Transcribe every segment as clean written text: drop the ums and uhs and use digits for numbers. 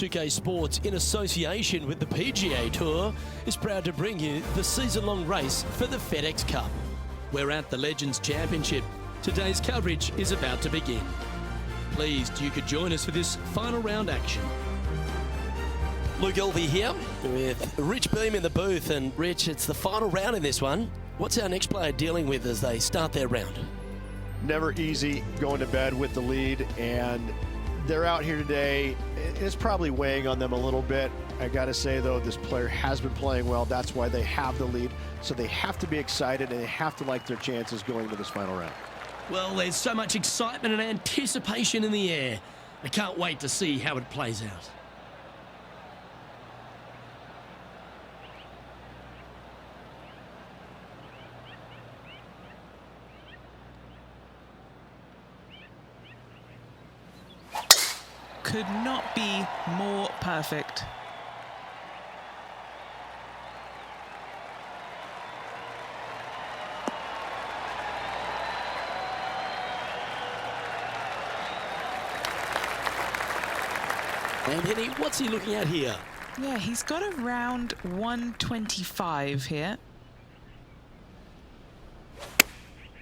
2K Sports, in association with the PGA Tour, is proud to bring you the season-long race for the FedEx Cup. We're at the Legends Championship. Today's coverage is about to begin. Pleased you could join us for this final round action. Luke Elvey here with Rich Beam in the booth. And Rich, it's the final round in this one. What's our next player dealing with as they start their round? Never easy going to bed with the lead, and they're out here today. It's probably weighing on them a little bit. I gotta say though, this player has been playing well. That's why they have the lead. So they have to be excited and they have to like their chances going into this final round. Well, there's so much excitement and anticipation in the air. I can't wait to see how it plays out. Could not be more perfect. Anthony, what's he looking at here? Yeah, he's got around 125 here.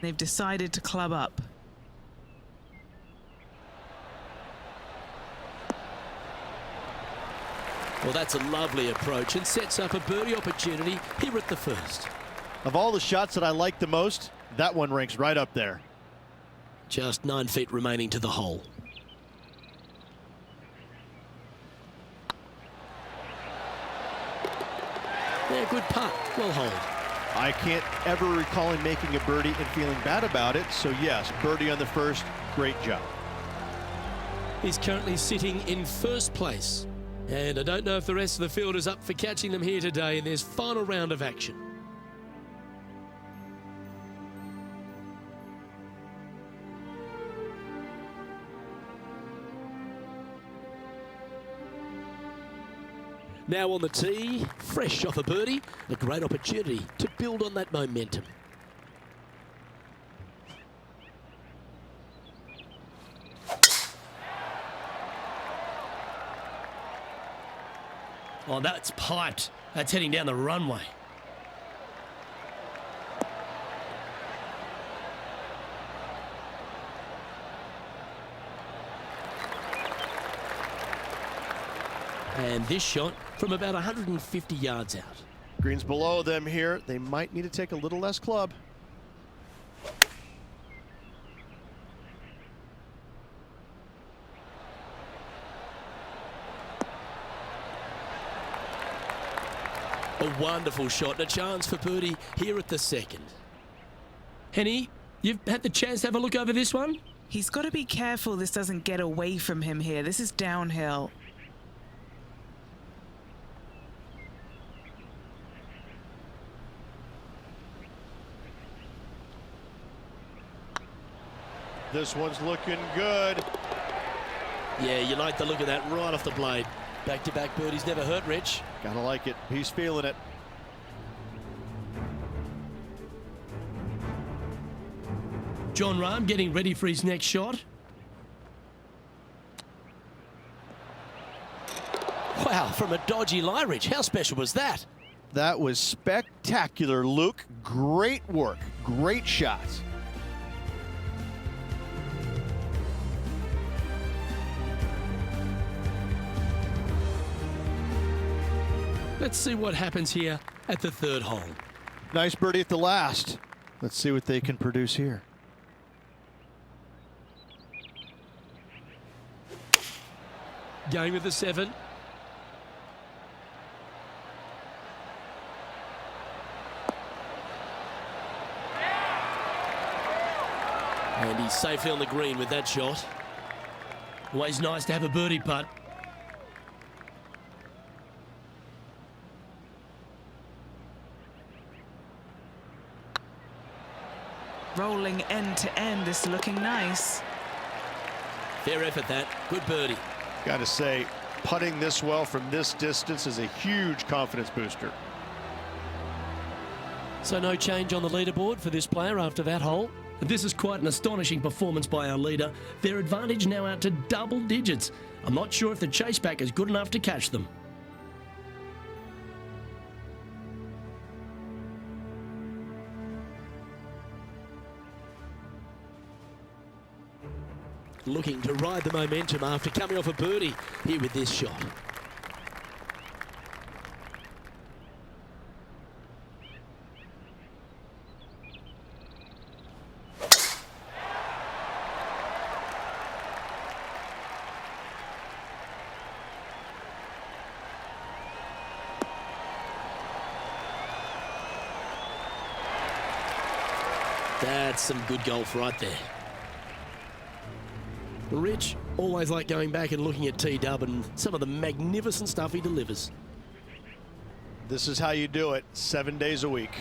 They've decided to club up. Well, that's a lovely approach and sets up a birdie opportunity here at the first. Of all the shots that I like the most, that one ranks right up there. Just 9 feet remaining to the hole. Yeah, good putt. Well holed. I can't ever recall him making a birdie and feeling bad about it. So yes, birdie on the first, great job. He's currently sitting in first place. And I don't know if the rest of the field is up for catching them here today in this final round of action. Now on the tee, fresh off a birdie, a great opportunity to build on that momentum. Oh, that's piped. That's heading down the runway. And this shot from about 150 yards out. Green's below them here. They might need to take a little less club. A wonderful shot and a chance for birdie here at the second. Henny, you've had the chance to have a look over this one? He's got to be careful this doesn't get away from him here. This is downhill. This one's looking good. Yeah, you like the look of that right off the blade. Back-to-back birdies never hurt, Rich. Gotta like it. He's feeling it. John Rahm getting ready for his next shot. Wow, from a dodgy lie, Rich. How special was that? That was spectacular, Luke. Great work. Great shots. Let's see what happens here at the third hole. Nice birdie at the last. Let's see what they can produce here. Going with the 7. And he's safely on the green with that shot. Always nice to have a birdie putt. Rolling end to end, this is looking nice. Fair effort that. Good birdie. Gotta say, putting this well from this distance is a huge confidence booster. So no change on the leaderboard for this player after that hole. This is quite an astonishing performance by our leader. Their advantage now out to double digits. I'm not sure if the chase back is good enough to catch them. Looking to ride the momentum after coming off a birdie here with this shot. That's some good golf right there. Rich, always like going back and looking at T-Dub and some of the magnificent stuff he delivers. This is how you do it 7 days a week.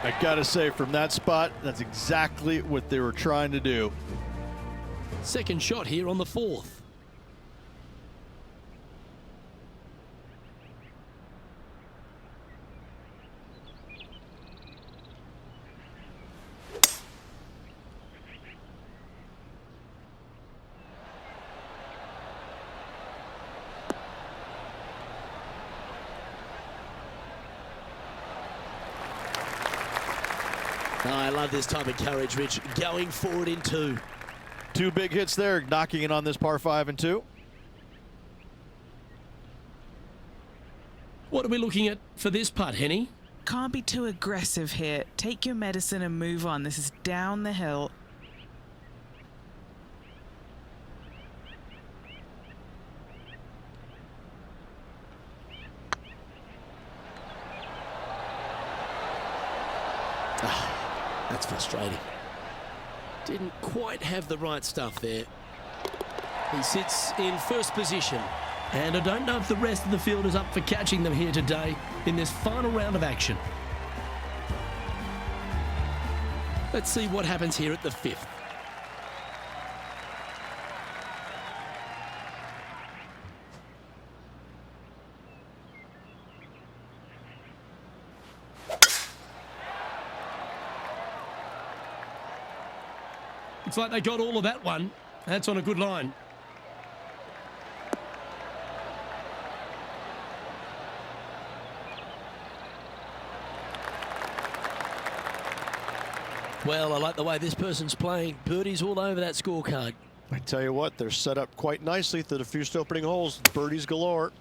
I gotta say, from that spot, that's exactly what they were trying to do. Second shot here on the fourth. Oh, I love this type of courage, Rich. Going forward in two. Two big hits there, knocking it on this par 5 and 2. What are we looking at for this putt, Henny? Can't be too aggressive here. Take your medicine and move on. This is down the hill. That's frustrating. Didn't quite have the right stuff there. He sits in first position. And I don't know if the rest of the field is up for catching them here today in this final round of action. Let's see what happens here at the fifth. Looks like they got all of that one. That's on a good line. Well, I like the way this person's playing. Birdies all over that scorecard. I tell you what, they're set up quite nicely through the first opening holes. Birdies galore.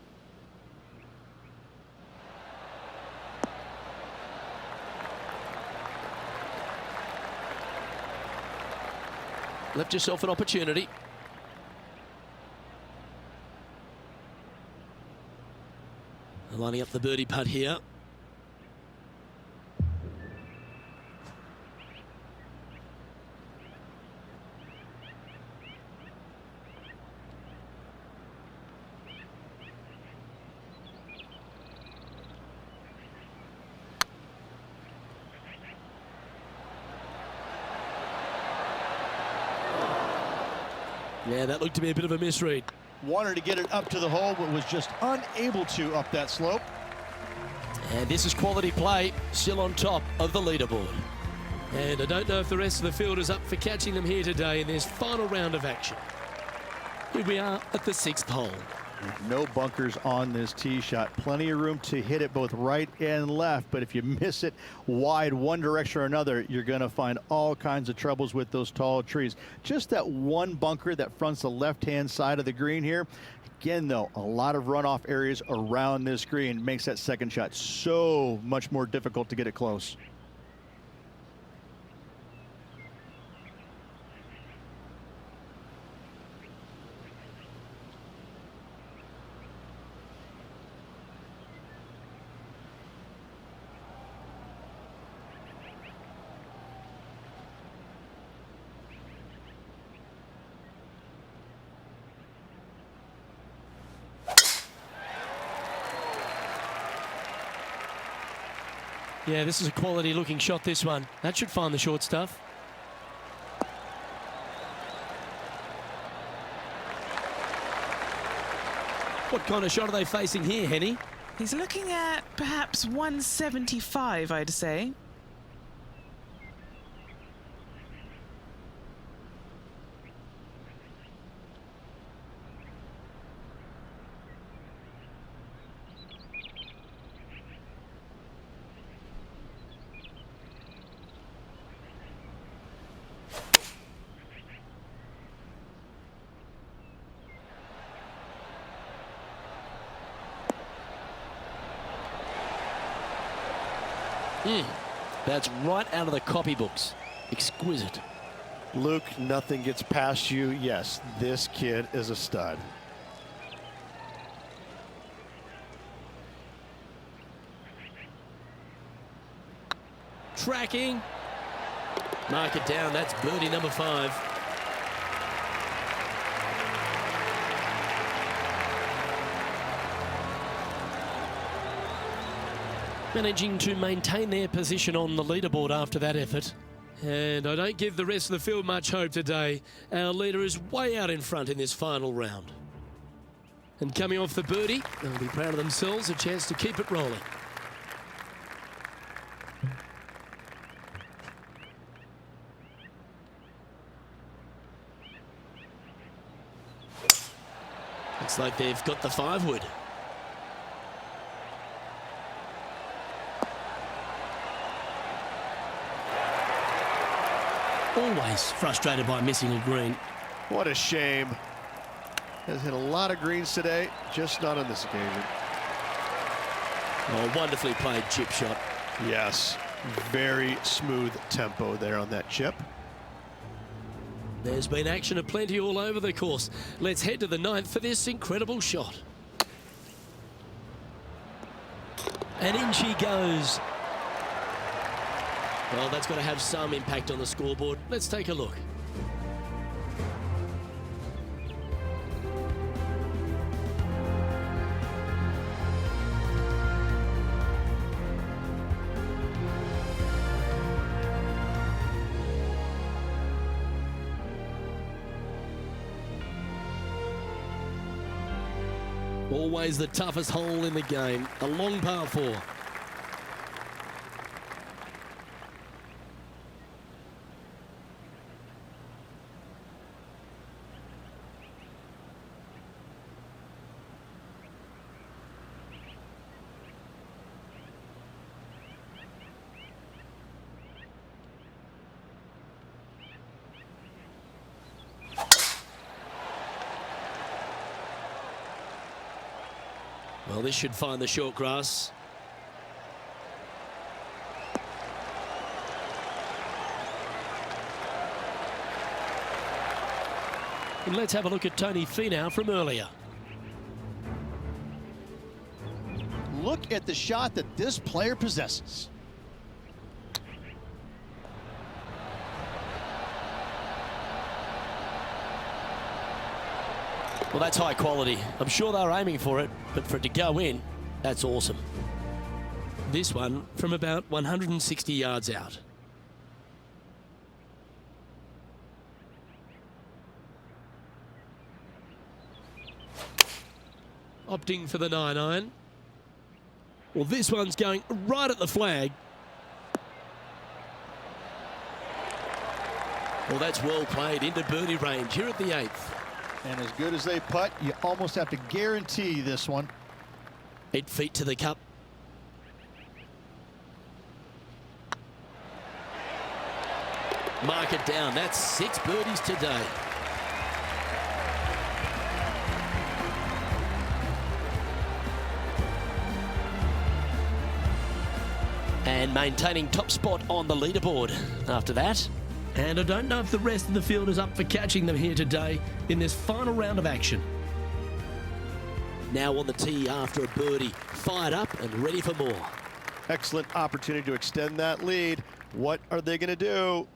Left yourself an opportunity. Lining up the birdie putt here. Yeah, that looked to be a bit of a misread. Wanted to get it up to the hole, but was just unable to up that slope. And this is quality play, still on top of the leaderboard. And I don't know if the rest of the field is up for catching them here today in this final round of action. Here we are at the sixth hole. No bunkers on this tee shot. Plenty of room to hit it both right and left, but if you miss it wide one direction or another, you're going to find all kinds of troubles with those tall trees. Just that one bunker that fronts the left-hand side of the green here. Again, though, a lot of runoff areas around this green makes that second shot so much more difficult to get it close. Yeah, this is a quality looking shot, this one. That should find the short stuff. What kind of shot are they facing here, Henny? He's looking at perhaps 175, I'd say. That's right out of the copybooks. Exquisite. Luke, nothing gets past you. Yes, this kid is a stud. Tracking. Mark it down. That's birdie number 5. Managing to maintain their position on the leaderboard after that effort. And I don't give the rest of the field much hope today. Our leader is way out in front in this final round. And coming off the birdie, they'll be proud of themselves, a chance to keep it rolling. Looks like they've got the 5-wood. Always frustrated by missing a green. What a shame. Has hit a lot of greens today, just not on this occasion. Oh, wonderfully played chip shot. Yes, very smooth tempo there on that chip. There's been action aplenty all over the course. Let's head to the 9th for this incredible shot. And in she goes. Well, that's got to have some impact on the scoreboard. Let's take a look. Always the toughest hole in the game, a long par 4. Well, this should find the short grass. And let's have a look at Tony Finau from earlier. Look at the shot that this player possesses. Well, that's high quality. I'm sure they're aiming for it, but for it to go in, that's awesome. This one from about 160 yards out. Opting for the 9-iron. Well, this one's going right at the flag. Well, that's well played into birdie range here at the 8th. And as good as they putt, you almost have to guarantee this one. 8 feet to the cup. Mark it down. That's 6 birdies today. And maintaining top spot on the leaderboard after that. And I don't know if the rest of the field is up for catching them here today in this final round of action. Now on the tee after a birdie, fired up and ready for more. Excellent opportunity to extend that lead. What are they going to do?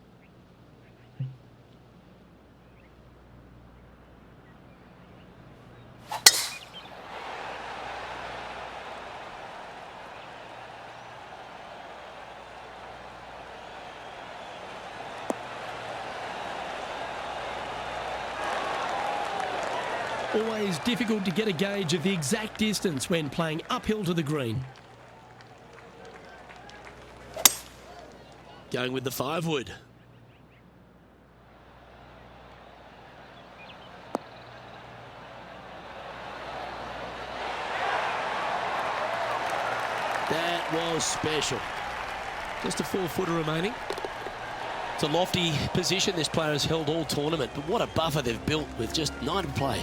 Always difficult to get a gauge of the exact distance when playing uphill to the green. Going with the 5-wood. That was special. Just a 4-footer remaining. It's a lofty position this player has held all tournament, but what a buffer they've built with just 9 to play.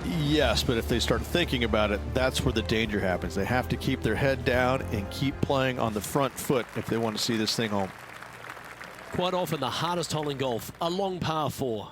Yes, but if they start thinking about it, that's where the danger happens. They have to keep their head down and keep playing on the front foot if they want to see this thing home. Quite often the hardest hole in golf, a long par 4.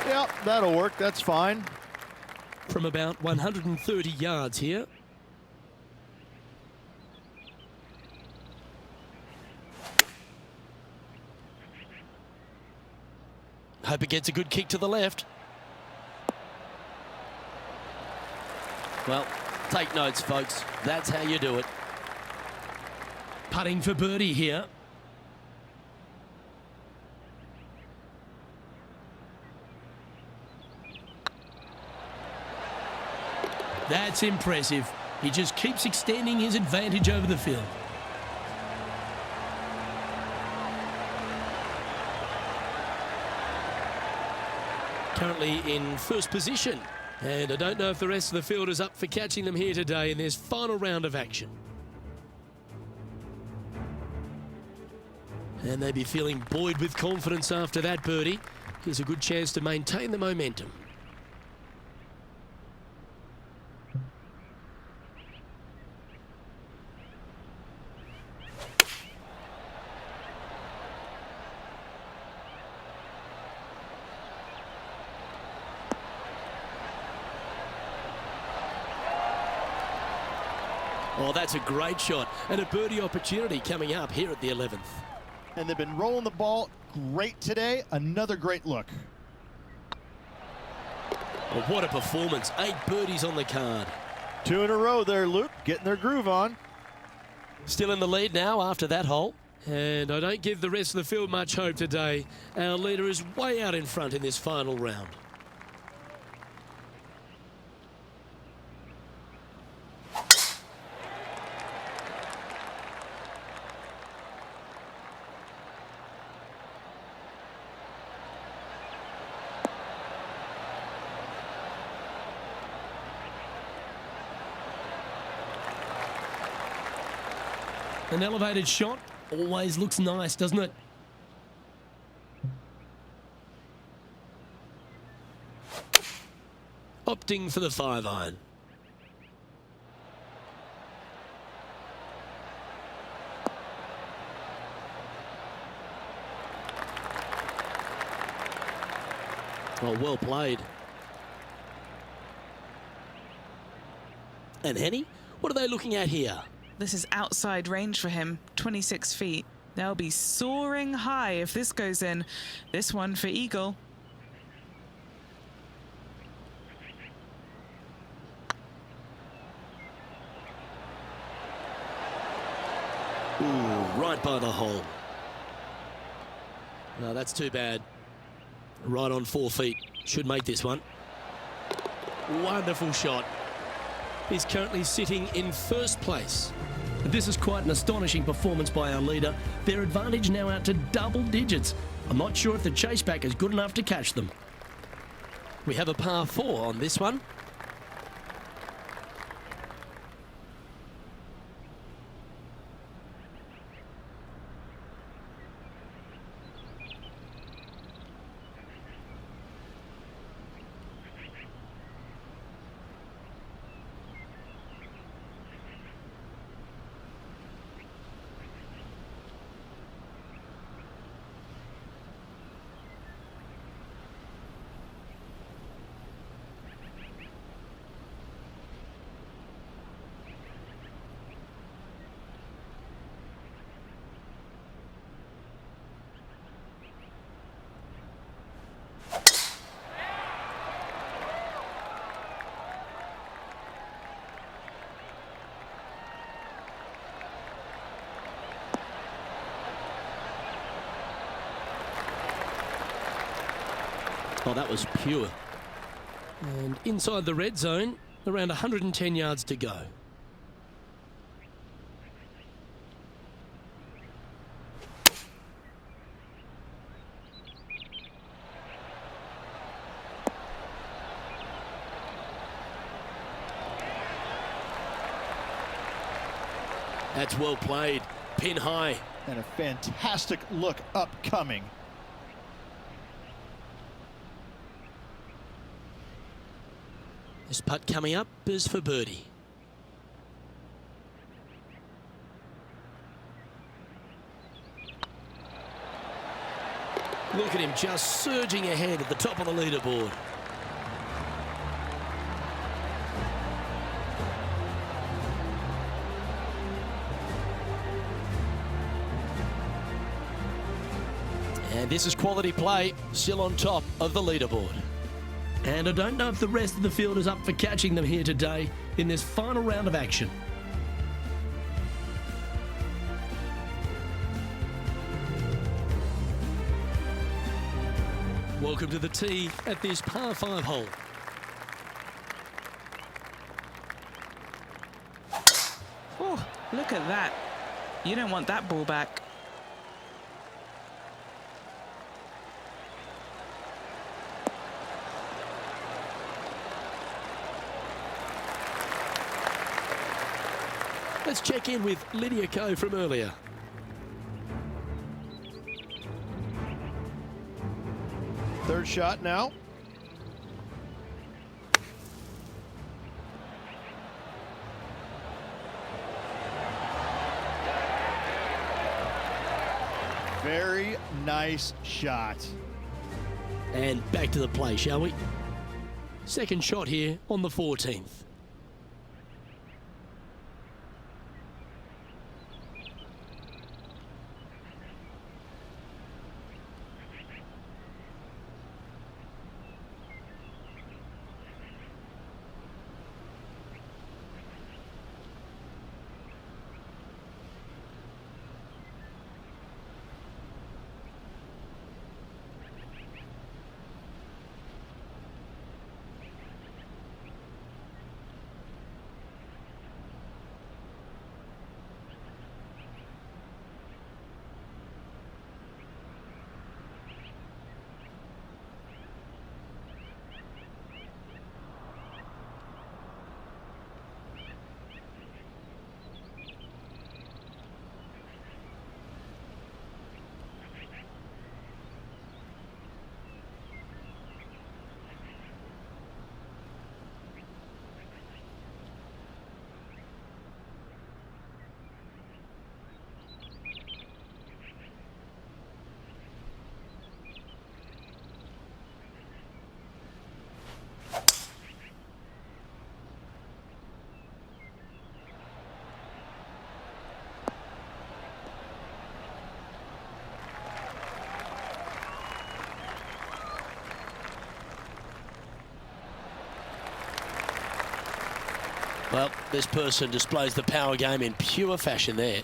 Yep, that'll work. That's fine. From about 130 yards here. Hope it gets a good kick to the left. Well, take notes, folks. That's how you do it. Putting for birdie here. That's impressive. He just keeps extending his advantage over the field. Currently in first position. And I don't know if the rest of the field is up for catching them here today in this final round of action. And they'd be feeling buoyed with confidence after that birdie. Here's a good chance to maintain the momentum. Oh, that's a great shot and a birdie opportunity coming up here at the 11th. And they've been rolling the ball great today. Another great look. Oh, what a performance. 8 birdies on the card. 2 in a row there, Luke. Getting their groove on. Still in the lead now after that hole. And I don't give the rest of the field much hope today. Our leader is way out in front in this final round. An elevated shot always looks nice, doesn't it? Opting for the 5-iron. Oh, well played. And Henny, what are they looking at here? This is outside range for him, 26 feet. They'll be soaring high if this goes in. This one for eagle. Ooh, right by the hole. No, that's too bad. Right on 4 feet. Should make this one. Wonderful shot. He's currently sitting in first place. This is quite an astonishing performance by our leader. Their advantage now out to double digits. I'm not sure if the chase back is good enough to catch them. We have a par 4 on this one. Oh, that was pure. And inside the red zone, Around 110 yards to go. That's well played. Pin high. And a fantastic look upcoming. This putt coming up is for birdie. Look at him just surging ahead at the top of the leaderboard. And this is quality play, still on top of the leaderboard. And I don't know if the rest of the field is up for catching them here today in this final round of action. Welcome to the tee at this par 5 hole. Oh, look at that. You don't want that ball back. Let's check in with Lydia Ko from earlier. Third shot now. Very nice shot. And back to the play, shall we? Second shot here on the 14th. Well, this person displays the power game in pure fashion there.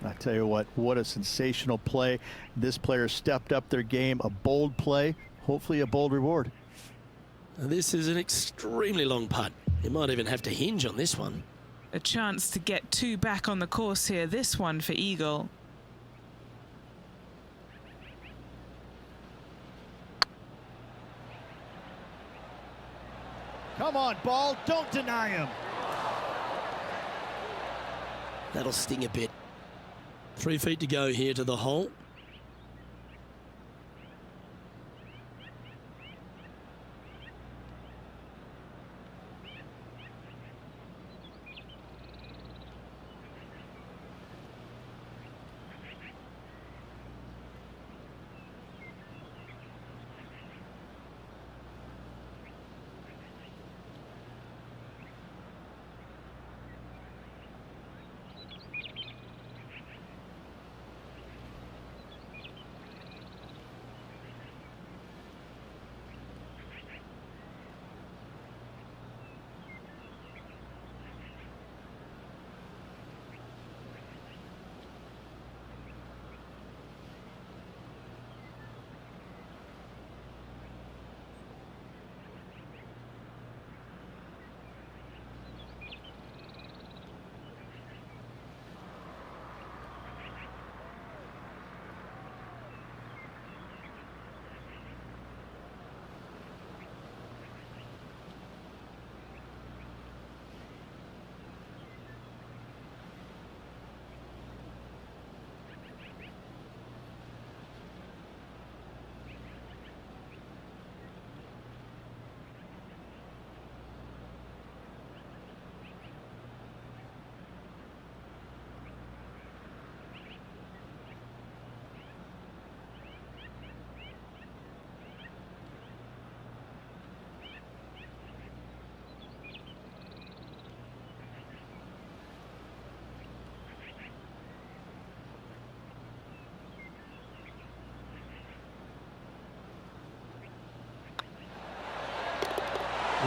I tell you what a sensational play. This player stepped up their game. A bold play, hopefully a bold reward. This is an extremely long putt. You might even have to hinge on this one. A chance to get 2 back on the course here. This one for eagle. Come on, ball, don't deny him. That'll sting a bit. 3 feet to go here to the hole.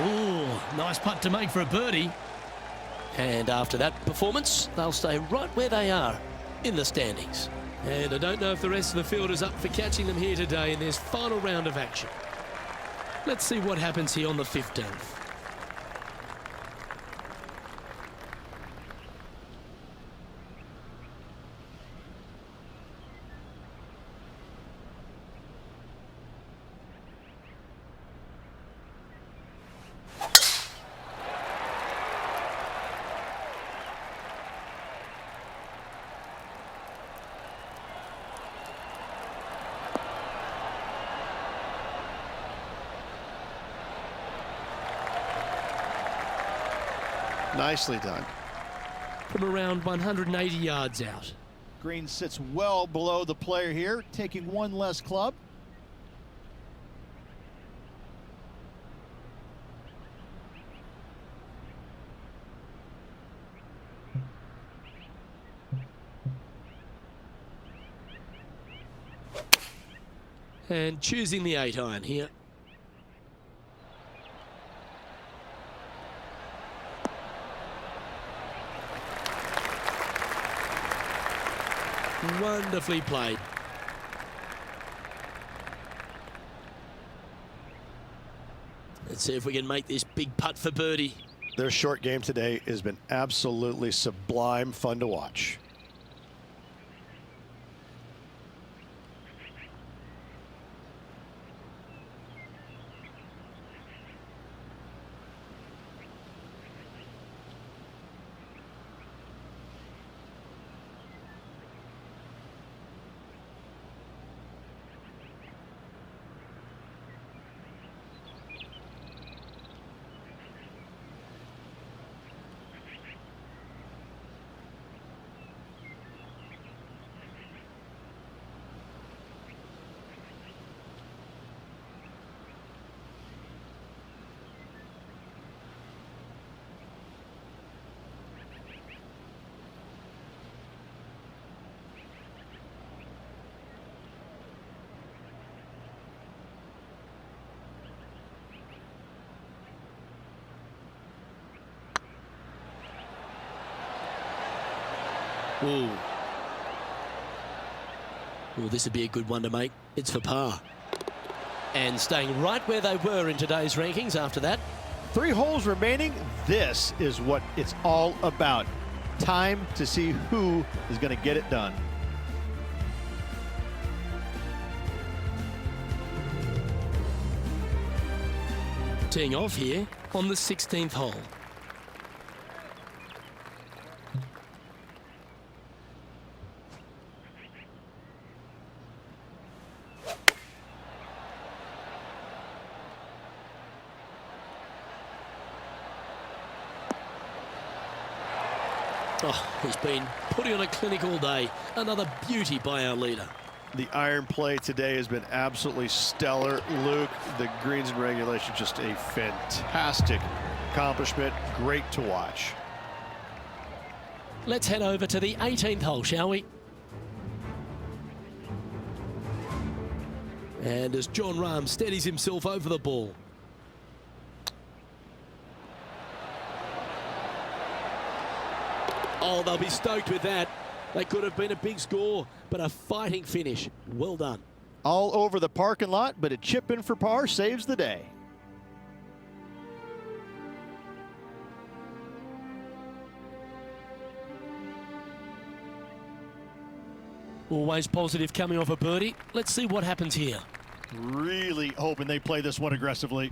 Ooh, nice putt to make for a birdie. And after that performance, they'll stay right where they are in the standings. And I don't know if the rest of the field is up for catching them here today in this final round of action. Let's see what happens here on the 15th. Nicely done. From around 180 yards out. Green sits well below the player here, taking one less club. And choosing the 8-iron here. Wonderfully played. Let's see if we can make this big putt for birdie. Their short game today has been absolutely sublime fun to watch. Ooh. Well, this would be a good one to make. It's for par. And staying right where they were in today's rankings after that. 3 holes remaining. This is what it's all about. Time to see who is going to get it done. Teeing off here on the 16th hole. Oh, he's been putting on a clinic all day. Another beauty by our leader. The iron play today has been absolutely stellar. Luke, the greens in regulation, just a fantastic accomplishment. Great to watch. Let's head over to the 18th hole, shall we? And as John Rahm steadies himself over the ball. Oh, they'll be stoked with that. They could have been a big score, but a fighting finish. Well done. All over the parking lot, but a chip in for par saves the day. Always positive coming off a birdie. Let's see what happens here. Really hoping they play this one aggressively.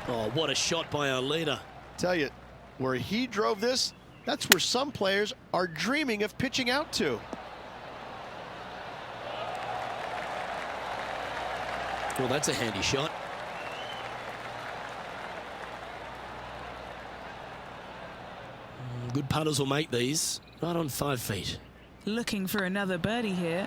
Oh, what a shot by our leader. Tell you, where he drove this, that's where some players are dreaming of pitching out to. Well, that's a handy shot. Good putters will make these. Right on 5 feet. Looking for another birdie here.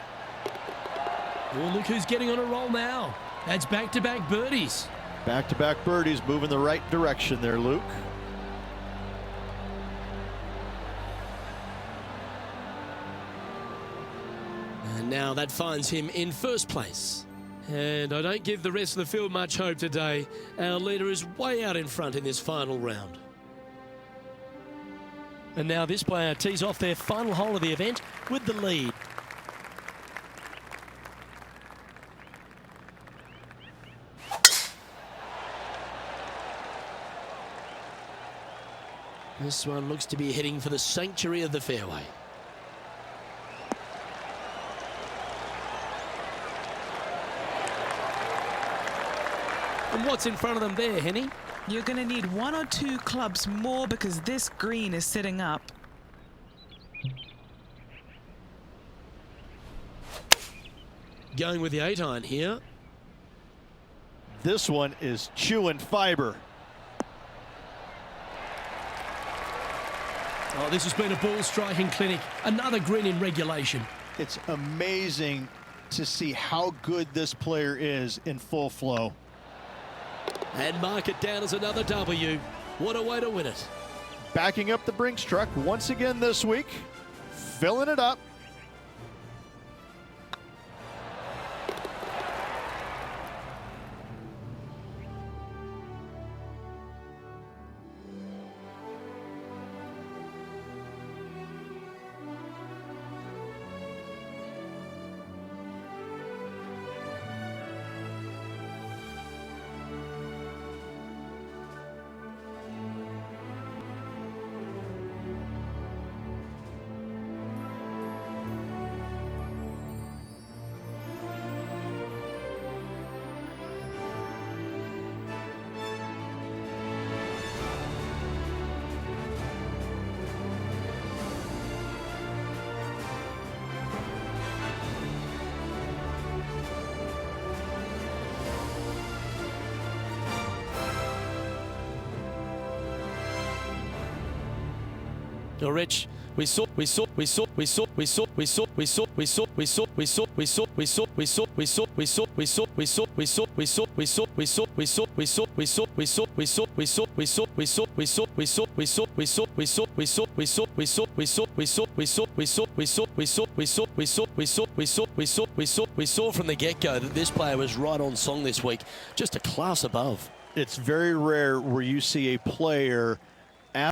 Oh, look who's getting on a roll now. That's back-to-back birdies. Back-to-back birdies, moving the right direction there, Luke. And now that finds him in first place. And I don't give the rest of the field much hope today. Our leader is way out in front in this final round. And now this player tees off their final hole of the event with the lead. This one looks to be heading for the sanctuary of the fairway. And what's in front of them there, Henny? You're going to need 1 or 2 clubs more because this green is sitting up. Going with the 8-iron here. This one is chewing fiber. Oh, this has been a ball striking clinic. Another green in regulation. It's amazing to see how good this player is in full flow. And mark it down as another W. What a way to win it. Backing up the Brinks truck once again this week, filling it up. Now, Rich, we saw from the get-go that this player was right on song this week, just a class above. It's very rare where you see a player